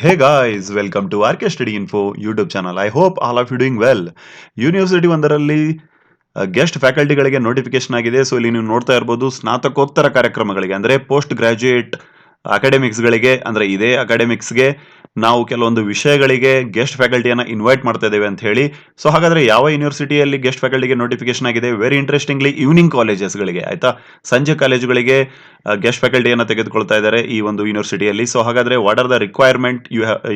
Hey guys, welcome to RK Study Info YouTube channel. I hope all of you doing well. University ಒಂದರಲ್ಲಿ guest ಫ್ಯಾಕಲ್ಟಿಗಳಿಗೆ notification ಆಗಿದೆ. So ಇಲ್ಲಿ ನೀವು ನೋಡ್ತಾ ಇರಬಹುದು ಸ್ನಾತಕೋತ್ತರ ಕಾರ್ಯಕ್ರಮಗಳಿಗೆ ಅಂದ್ರೆ ಪೋಸ್ಟ್ ಗ್ರಾಜುಯೇಟ್ ಅಕಾಡೆಮಿಕ್ಸ್ಗಳಿಗೆ ಅಂದ್ರೆ ಇದೇ ಅಕಾಡೆಮಿಕ್ಸ್ಗೆ ನಾವು ಕೆಲವೊಂದು ವಿಷಯಗಳಿಗೆ ಗೆಸ್ಟ್ ಫ್ಯಾಕಲ್ಟಿಯನ್ನ ಇನ್ವೈಟ್ ಮಾಡ್ತಾ ಇದ್ದೇವೆ ಅಂತ ಹೇಳಿ. ಸೊ ಹಾಗಾದ್ರೆ ಯಾವ ಯೂನಿವರ್ಸಿಟಿಯಲ್ಲಿ ಗೆಸ್ಟ್ ಫ್ಯಾಕಲ್ಟಿಗೆ ನೋಟಿಫಿಕೇಶನ್ ಆಗಿದೆ? ವೆರಿ ಇಂಟ್ರೆಸ್ಟಿಂಗ್ಲಿ ಈವ್ನಿಂಗ್ ಕಾಲೇಜಸ್ಗಳಿಗೆ ಆಯ್ತಾ, ಸಂಜೆ ಕಾಲೇಜುಗಳಿಗೆ ಗೆಸ್ಟ್ ಫ್ಯಾಕಲ್ಟಿಯನ್ನು ತೆಗೆದುಕೊಳ್ತಾ ಇದ್ದಾರೆ ಈ ಒಂದು ಯೂನಿವರ್ಸಿಟಿಯಲ್ಲಿ. ಸೊ ಹಾಗಾದ್ರೆ what are the requirement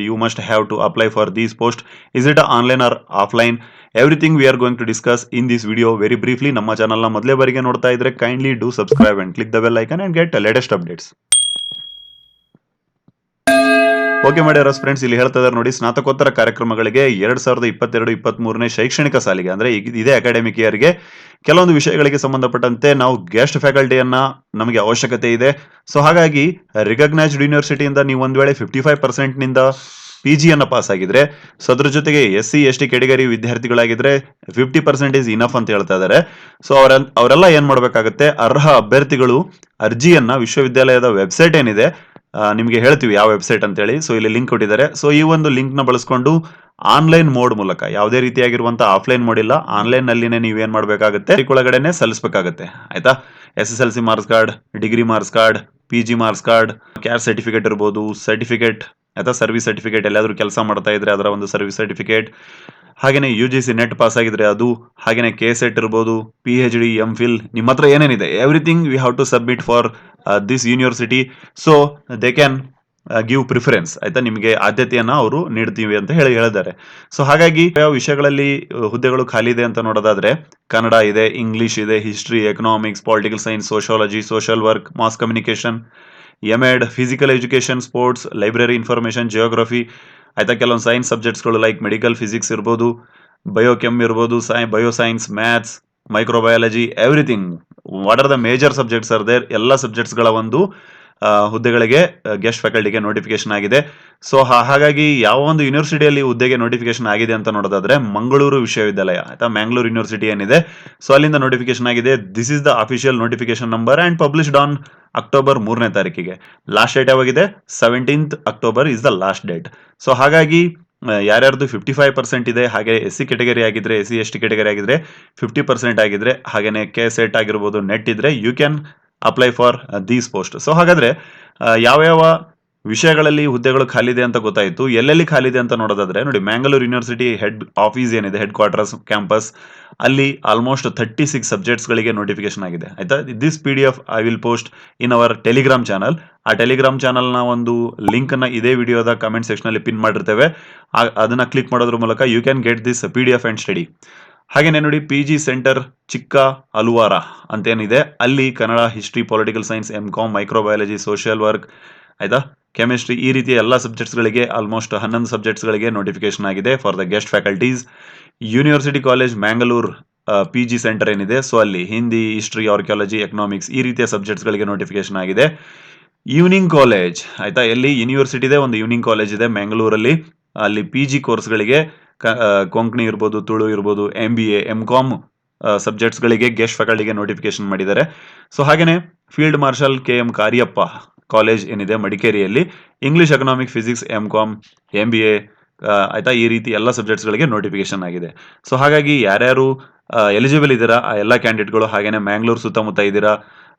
you must have to apply for these post? Is it online or offline? Everything we are going to discuss in this video very briefly. ನಮ್ಮ ಚಾನಲ್ನ ಮೊದಲೇ ಬಾರಿಗೆ ನೋಡ್ತಾ ಇದ್ರೆ kindly do subscribe and click the bell icon and get latest updates. Okay ಮಾಡ್ಯಾರ friends, ಇಲ್ಲಿ ಹೇಳ್ತಾ ಇದ್ದಾರೆ ನೋಡಿ, ಸ್ನಾತಕೋತ್ತರ ಕಾರ್ಯಕ್ರಮಗಳಿಗೆ 2022-23ನೇ ಶೈಕ್ಷಣಿಕ ಸಾಲಿಗೆ ಅಂದ್ರೆ ಇದೇ ಅಕಾಡೆಮಿಕ್ ಇಯರ್ಗೆ ಕೆಲವೊಂದು ವಿಷಯಗಳಿಗೆ ಸಂಬಂಧಪಟ್ಟಂತೆ ನಾವು ಗೆಸ್ಟ್ ಫ್ಯಾಕಲ್ಟಿಯನ್ನ ನಮಗೆ ಅವಶ್ಯಕತೆ ಇದೆ. ಸೊ ಹಾಗಾಗಿ ರಿಕಗ್ನೈಸ್ಡ್ ಯೂನಿವರ್ಸಿಟಿಯಿಂದ ನೀವು ಒಂದ್ ವೇಳೆ 55% ನಿಂದ PG ಅನ್ನ ಪಾಸ್ ಆಗಿದ್ರೆ, ಸೊ ಅದ್ರ ಜೊತೆಗೆ SC ST ಕೆಟಗರಿ ವಿದ್ಯಾರ್ಥಿಗಳಾಗಿದ್ರೆ 50% ಇಸ್ ಇನಫ್ ಅಂತ ಹೇಳ್ತಾ ಇದ್ದಾರೆ. ಸೊ ಅವರೆಲ್ಲ ಏನ್ ಮಾಡ್ಬೇಕಾಗತ್ತೆ, ಅರ್ಹ ಅಭ್ಯರ್ಥಿಗಳು ಅರ್ಜಿಯನ್ನ ವಿಶ್ವವಿದ್ಯಾಲಯದ ವೆಬ್ಸೈಟ್ ಏನಿದೆ, ನಿಮಗೆ ಹೇಳ್ತೀವಿ ಯಾವ ವೆಬ್ಸೈಟ್ ಅಂತ ಹೇಳಿ. ಸೊ ಇಲ್ಲಿ ಲಿಂಕ್ ಕೊಟ್ಟಿದ್ದಾರೆ. ಸೊ ಈ ಒಂದು ಲಿಂಕ್ ನ ಬಳಸ್ಕೊಂಡು ಆನ್ಲೈನ್ ಮೋಡ್ ಮೂಲಕ, ಯಾವುದೇ ರೀತಿಯಾಗಿರುವಂತಹ ಆಫ್ಲೈನ್ ಮೋಡ್ ಇಲ್ಲ, ಆನ್ಲೈನ್ ನಲ್ಲಿನೇ ನೀವೇನ್ ಮಾಡ್ಬೇಕಾಗತ್ತೆ, ಒಳಗಡೆನೆ ಸಲ್ಲಿಸಬೇಕಾಗತ್ತೆ ಆಯ್ತಾ. SSLC marks card, degree marks card, PG marks card, caste certificate ಇರ್ಬೋದು, ಸರ್ಟಿಫಿಕೇಟ್ ಆಯ್ತಾ, ಸರ್ವಿಸ್ ಸರ್ಟಿಫಿಕೇಟ್, ಎಲ್ಲಾದ್ರೂ ಕೆಲಸ ಮಾಡ್ತಾ ಇದ್ರೆ ಅದರ ಒಂದು ಸರ್ವಿಸ್ ಸರ್ಟಿಫಿಕೇಟ್, ಹಾಗೇನೆ UGC ನೆಟ್ ಪಾಸ್ ಆಗಿದ್ರೆ ಅದು, ಹಾಗೇನೆ KSET ಇರ್ಬೋದು, PhD, MPhil, ನಿಮ್ಮ ಹತ್ರ ಏನೇನಿದೆ everything we have to submit for this university. So they can give preference ಆಯ್ತಾ, ನಿಮಗೆ ಆದ್ಯತೆಯನ್ನ ಅವರು ನೀಡ್ತೀವಿ ಅಂತ ಹೇಳಿದ್ದಾರೆ. ಸೊ ಹಾಗಾಗಿ ಯಾವ ವಿಷಯಗಳಲ್ಲಿ ಹುದ್ದೆಗಳು ಖಾಲಿ ಇದೆ ಅಂತ ನೋಡೋದಾದ್ರೆ, ಕನ್ನಡ ಇದೆ, ಇಂಗ್ಲಿಷ್ ಇದೆ, history, economics, political science, sociology, social work, mass communication, MEd, physical education, sports, library, information, geography ಆಯ್ತಾ. ಕೆಲವೊಂದು ಸೈನ್ಸ್ ಸಬ್ಜೆಕ್ಟ್ಸ್ಗಳು ಲೈಕ್ ಮೆಡಿಕಲ್, ಫಿಸಿಕ್ಸ್ ಇರ್ಬೋದು, ಬಯೋಕೆಮ್ ಇರ್ಬೋದು, bioscience, maths, microbiology, everything what are the major subjects are there, ಎಲ್ಲ ಸಬ್ಜೆಕ್ಟ್ಸ್ಗಳ ಒಂದು ಹುದ್ದೆಗಳಿಗೆ guest ಫ್ಯಾಕಲ್ಟಿಗೆ ನೋಟಿಫಿಕೇಶನ್ ಆಗಿದೆ. ಸೊ ಹಾಗಾಗಿ ಯಾವ ಒಂದು ಯೂನಿವರ್ಸಿಟಿಯಲ್ಲಿ ಹುದ್ದೆಗೆ ನೋಟಿಫಿಕೇಶನ್ ಆಗಿದೆ ಅಂತ ನೋಡೋದಾದ್ರೆ, ಮಂಗಳೂರು ವಿಶ್ವವಿದ್ಯಾಲಯ ಆಯ್ತಾ, ಮ್ಯಾಂಗ್ಳೂರ್ ಯೂನಿವರ್ಸಿಟಿ ಏನಿದೆ, ಸೊ ಅಲ್ಲಿಂದ ನೋಟಿಫಿಕೇಶನ್ ಆಗಿದೆ. This is the official notification number and published on October 3ನೇ ತಾರೀಕಿಗೆ. ಲಾಸ್ಟ್ ಡೇಟ್ ಯಾವಾಗಿದೆ? 17th October is the last date. So ಹಾಗಾಗಿ ಯಾರ್ಯಾರ್ದು 55% ಇದೆ, ಹಾಗೆ SC ಕೆಟಗರಿ ಆಗಿದ್ರೆ, SC ST ಕೆಟಗರಿ ಆಗಿದ್ರೆ 50% ಆಗಿದ್ರೆ, ಹಾಗೇನೆ KSET ಆಗಿರ್ಬೋದು, ನೆಟ್ ಇದ್ರೆ you can apply for these post. So ಹಾಗಾದ್ರೆ ಯಾವ ವಿಷಯಗಳಲ್ಲಿ ಹುದ್ದೆಗಳು ಖಾಲಿದೆ ಅಂತ ಗೊತ್ತಾಯಿತು. ಎಲ್ಲೆಲ್ಲಿ ಖಾಲಿದೆ ಅಂತ ನೋಡೋದಾದ್ರೆ ನೋಡಿ, ಮ್ಯಾಂಗ್ಳೂರ್ ಯೂನಿವರ್ಸಿಟಿ ಹೆಡ್ ಆಫೀಸ್ ಏನಿದೆ, ಹೆಡ್ ಕ್ವಾರ್ಟರ್ಸ್ ಕ್ಯಾಂಪಸ್, ಅಲ್ಲಿ ಆಲ್ಮೋಸ್ಟ್ 36 ಸಬ್ಜೆಕ್ಟ್ಸ್ ಗಳಿಗೆ ನೋಟಿಫಿಕೇಶನ್ ಆಗಿದೆ ಆಯ್ತಾ. This PDF I will post in our Telegram channel. ಆ ಟೆಲಿಗ್ರಾಮ್ ಚಾನಲ್ ನ ಒಂದು ಲಿಂಕ್ ನ ಇದೇ ವಿಡಿಯೋದ ಕಮೆಂಟ್ ಸೆಕ್ಷನ್ ಅಲ್ಲಿ ಪಿನ್ ಮಾಡಿರ್ತೇವೆ. ಅದನ್ನ ಕ್ಲಿಕ್ ಮಾಡೋದ್ರ ಮೂಲಕ you can get this PDF and study. ಹಾಗೇನೆ ನೋಡಿ, PG ಸೆಂಟರ್ ಚಿಕ್ಕ ಅಲುವಾರ ಅಂತೇನಿದೆ, ಅಲ್ಲಿ Kannada, history, political science, MCom, microbiology, social work ಆಯ್ತಾ, ಕೆಮಿಸ್ಟ್ರಿ, ಈ ರೀತಿಯ ಎಲ್ಲ ಸಬ್ಜೆಕ್ಟ್ಸ್ಗಳಿಗೆ ಆಲ್ಮೋಸ್ಟ್ 11 ಸಬ್ಜೆಕ್ಟ್ಸ್ಗಳಿಗೆ ನೋಟಿಫಿಕೇಶನ್ ಆಗಿದೆ for the guest faculties. University college Mangalore PG centre ಏನಿದೆ, ಸೊ ಅಲ್ಲಿ ಹಿಂದಿ, ಹಿಸ್ಟ್ರಿ, ಆರ್ಕಿಯಾಲಜಿ, ಎಕನಾಮಿಕ್ಸ್, ಈ ರೀತಿಯ ಸಬ್ಜೆಕ್ಟ್ಸ್ಗಳಿಗೆ ನೋಟಿಫಿಕೇಶನ್ ಆಗಿದೆ. ಈವ್ನಿಂಗ್ ಕಾಲೇಜ್ ಆಯ್ತಾ, ಎಲ್ಲಿ ಯೂನಿವರ್ಸಿಟಿ ಇದೆ, ಒಂದು ಈವ್ನಿಂಗ್ ಕಾಲೇಜ್ ಇದೆ ಮ್ಯಾಂಗ್ಳೂರಲ್ಲಿ, ಅಲ್ಲಿ PG ಕೋರ್ಸ್ಗಳಿಗೆ ಕೊಂಕಣಿ ಇರ್ಬೋದು, ತುಳು ಇರ್ಬೋದು, MBA, MCom ಸಬ್ಜೆಕ್ಟ್ಸ್ಗಳಿಗೆ ಗೆಸ್ಟ್ ಫ್ಯಾಕಲ್ಟಿಗೆ ನೋಟಿಫಿಕೇಶನ್ ಮಾಡಿದ್ದಾರೆ. ಸೊ ಹಾಗೇನೆ field marshal KM Cariappa college ಏನಿದೆ ಮಡಿಕೇರಿಯಲ್ಲಿ, English, economic, physics, MCom, MBA ಆಯ್ತಾ, ಈ ರೀತಿ ಎಲ್ಲ ಸಬ್ಜೆಕ್ಟ್ಸ್ಗಳಿಗೆ ನೋಟಿಫಿಕೇಶನ್ ಆಗಿದೆ. ಸೊ ಹಾಗಾಗಿ ಯಾರ್ಯಾರು ಎಲಿಜಿಬಲ್ ಇದ್ದೀರಾ ಆ ಎಲ್ಲ ಕ್ಯಾಂಡಿಡೇಟ್ಗಳು, ಹಾಗೇನೆ ಮ್ಯಾಂಗ್ಳೂರ್ ಸುತ್ತಮುತ್ತ ಇದ್ದೀರಾ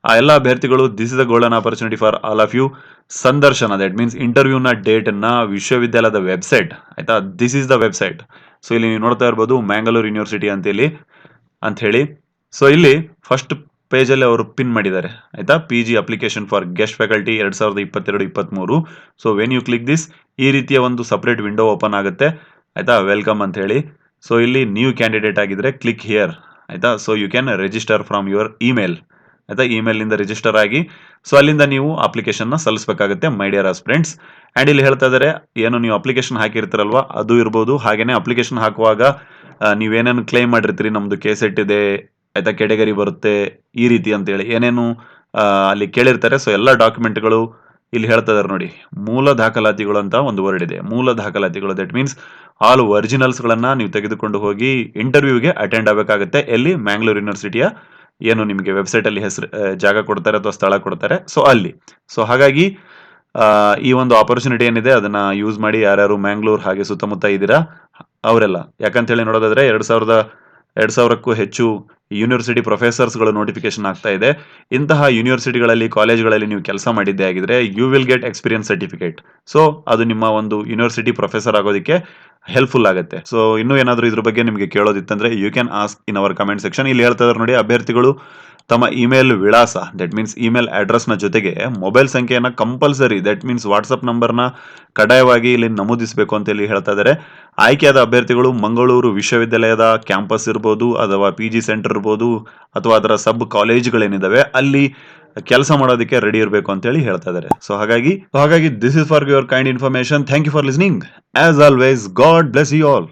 ಆ ಎಲ್ಲ ಅಭ್ಯರ್ಥಿಗಳು, this is the golden opportunity for all of you. ಸಂದರ್ಶನ, ದಟ್ ಮೀನ್ಸ್ ಇಂಟರ್ವ್ಯೂನ ಡೇಟ್ ಅನ್ನ ವಿಶ್ವವಿದ್ಯಾಲಯದ ವೆಬ್ಸೈಟ್ ಆಯ್ತಾ, this is the website. So ಇಲ್ಲಿ ನೀವು ನೋಡ್ತಾ ಇರ್ಬೋದು ಮ್ಯಾಂಗ್ಳೂರ್ ಯೂನಿವರ್ಸಿಟಿ ಅಂತ ಹೇಳಿ. ಸೊ ಇಲ್ಲಿ ಫಸ್ಟ್ ಪೇಜ್ ಅಲ್ಲಿ ಅವರು ಪಿನ್ ಮಾಡಿದ್ದಾರೆ ಆಯ್ತಾ, PG application for guest faculty 2022-23. So when you click this, ಈ ರೀತಿಯ ಒಂದು ಸಪರೇಟ್ ವಿಂಡೋ ಓಪನ್ ಆಗುತ್ತೆ ಆಯ್ತಾ, ವೆಲ್ಕಮ್ ಅಂತ ಹೇಳಿ. ಸೊ ಇಲ್ಲಿ ನ್ಯೂ ಕ್ಯಾಂಡಿಡೇಟ್ ಆಗಿದ್ರೆ ಕ್ಲಿಕ್ ಹಿಯರ್ ಆಯ್ತಾ. So you can register from your email ಆಯ್ತಾ, ಇಮೇಲ್ ಇಂದ ರಿಜಿಸ್ಟರ್ ಆಗಿ, ಸೊ ಅಲ್ಲಿಂದ ನೀವು ಅಪ್ಲಿಕೇಶನ್ ನ ಸಲ್ಲಿಸಬೇಕಾಗುತ್ತೆ ಮೈ ಡಿಯರ್ ಫ್ರೆಂಡ್ಸ್. ಅಂಡ್ ಇಲ್ಲಿ ಹೇಳ್ತಾ ಇದಾರೆ, ಏನು ನೀವು ಅಪ್ಲಿಕೇಶನ್ ಹಾಕಿರ್ತೀರಲ್ವಾ ಅದು ಇರ್ಬೋದು, ಹಾಗೇನೆ ಅಪ್ಲಿಕೇಶನ್ ಹಾಕುವಾಗ ನೀವೇನೇನು ಕ್ಲೈಮ್ ಮಾಡಿರ್ತೀರಿ, ನಮ್ದು KSET ಇದೆ ಆಯ್ತಾ, ಕೆಟಗರಿ ಬರುತ್ತೆ ಈ ರೀತಿ ಅಂತ ಹೇಳಿ ಏನೇನು ಅಲ್ಲಿ ಕೇಳಿರ್ತಾರೆ. ಸೊ ಎಲ್ಲ ಡಾಕ್ಯುಮೆಂಟ್ಗಳು ಇಲ್ಲಿ ಹೇಳ್ತಾ ಇದಾರೆ ನೋಡಿ. ಮೂಲ ದಾಖಲಾತಿಗಳು ಅಂತ ಒಂದು ವರ್ಡ್ ಇದೆ, ಮೂಲ ದಾಖಲಾತಿಗಳು, ದಟ್ ಮೀನ್ಸ್ ಆಲ್ ಒರಿಜಿನಲ್ಸ್ ಗಳನ್ನ ನೀವು ತೆಗೆದುಕೊಂಡು ಹೋಗಿ ಇಂಟರ್ವ್ಯೂಗೆ ಅಟೆಂಡ್ ಆಗಬೇಕಾಗುತ್ತೆ. ಎಲ್ಲಿ? ಮ್ಯಾಂಗ್ಳೂರ್ ಯೂನಿವರ್ಸಿಟಿಯ ಏನು ನಿಮಗೆ ವೆಬ್ಸೈಟ್ ಅಲ್ಲಿ ಹೆಸರು ಜಾಗ ಕೊಡ್ತಾರೆ ಅಥವಾ ಸ್ಥಳ ಕೊಡ್ತಾರೆ, ಸೊ ಅಲ್ಲಿ. ಸೊ ಹಾಗಾಗಿ ಈ ಒಂದು ಆಪರ್ಚುನಿಟಿ ಏನಿದೆ ಅದನ್ನ ಯೂಸ್ ಮಾಡಿ ಯಾರ್ಯಾರು ಮ್ಯಾಂಗ್ಳೂರ್ ಹಾಗೆ ಸುತ್ತಮುತ್ತ ಇದ್ದೀರಾ ಅವರೆಲ್ಲ. ಯಾಕಂತ ಹೇಳಿ ನೋಡೋದಾದ್ರೆ 2000ಕ್ಕೂ ಹೆಚ್ಚು ಯೂನಿವರ್ಸಿಟಿ ಪ್ರೊಫೆಸರ್ಸ್ಗಳು ನೋಟಿಫಿಕೇಶನ್ ಆಗ್ತಾ ಇದೆ. ಇಂತಹ ಯೂನಿವರ್ಸಿಟಿಗಳಲ್ಲಿ ಕಾಲೇಜ್ಗಳಲ್ಲಿ ನೀವು ಕೆಲಸ ಮಾಡಿದ್ದೇ ಆಗಿದ್ರೆ you will get experience certificate. So ಅದು ನಿಮ್ಮ ಒಂದು ಯೂನಿವರ್ಸಿಟಿ ಪ್ರೊಫೆಸರ್ ಆಗೋದಕ್ಕೆ ಹೆಲ್ಪ್ಫುಲ್ ಆಗುತ್ತೆ. ಸೊ ಇನ್ನೂ ಏನಾದರೂ ಇದ್ರ ಬಗ್ಗೆ ನಿಮಗೆ ಕೇಳೋದಿತ್ತಂದ್ರೆ you can ask in our comment section. ಇಲ್ಲಿ ಹೇಳ್ತಾ ಇದಾರೆ ನೋಡಿ, ಅಭ್ಯರ್ಥಿಗಳು ತಮ್ಮ ಇಮೇಲ್ ವಿಳಾಸ ದಟ್ ಮೀನ್ಸ್ ಇಮೇಲ್ ಅಡ್ರೆಸ್ ನ ಜೊತೆಗೆ ಮೊಬೈಲ್ ಸಂಖ್ಯೆಯನ್ನ ಕಂಪಲ್ಸರಿ ದಟ್ ಮೀನ್ಸ್ ವಾಟ್ಸ್ಆಪ್ ನಂಬರ್ನ ಕಡ್ಡಾಯವಾಗಿ ಇಲ್ಲಿ ನಮೂದಿಸಬೇಕು ಅಂತ ಹೇಳಿ ಹೇಳ್ತಾ ಇದ್ದಾರೆ. ಆಯ್ಕೆಯಾದ ಅಭ್ಯರ್ಥಿಗಳು ಮಂಗಳೂರು ವಿಶ್ವವಿದ್ಯಾಲಯದ ಕ್ಯಾಂಪಸ್ ಇರ್ಬೋದು ಅಥವಾ PG ಸೆಂಟರ್ ಇರ್ಬೋದು ಅಥವಾ ಅದರ ಸಬ್ ಕಾಲೇಜ್ಗಳೇನಿದಾವೆ ಅಲ್ಲಿ ಕೆಲಸ ಮಾಡೋದಕ್ಕೆ ರೆಡಿ ಇರಬೇಕು ಅಂತ ಹೇಳಿ ಹೇಳ್ತಾ ಇದ್ದಾರೆ. ಸೊ ಹಾಗಾಗಿ this is for your kind information. Thank you for listening. As always, God bless you all.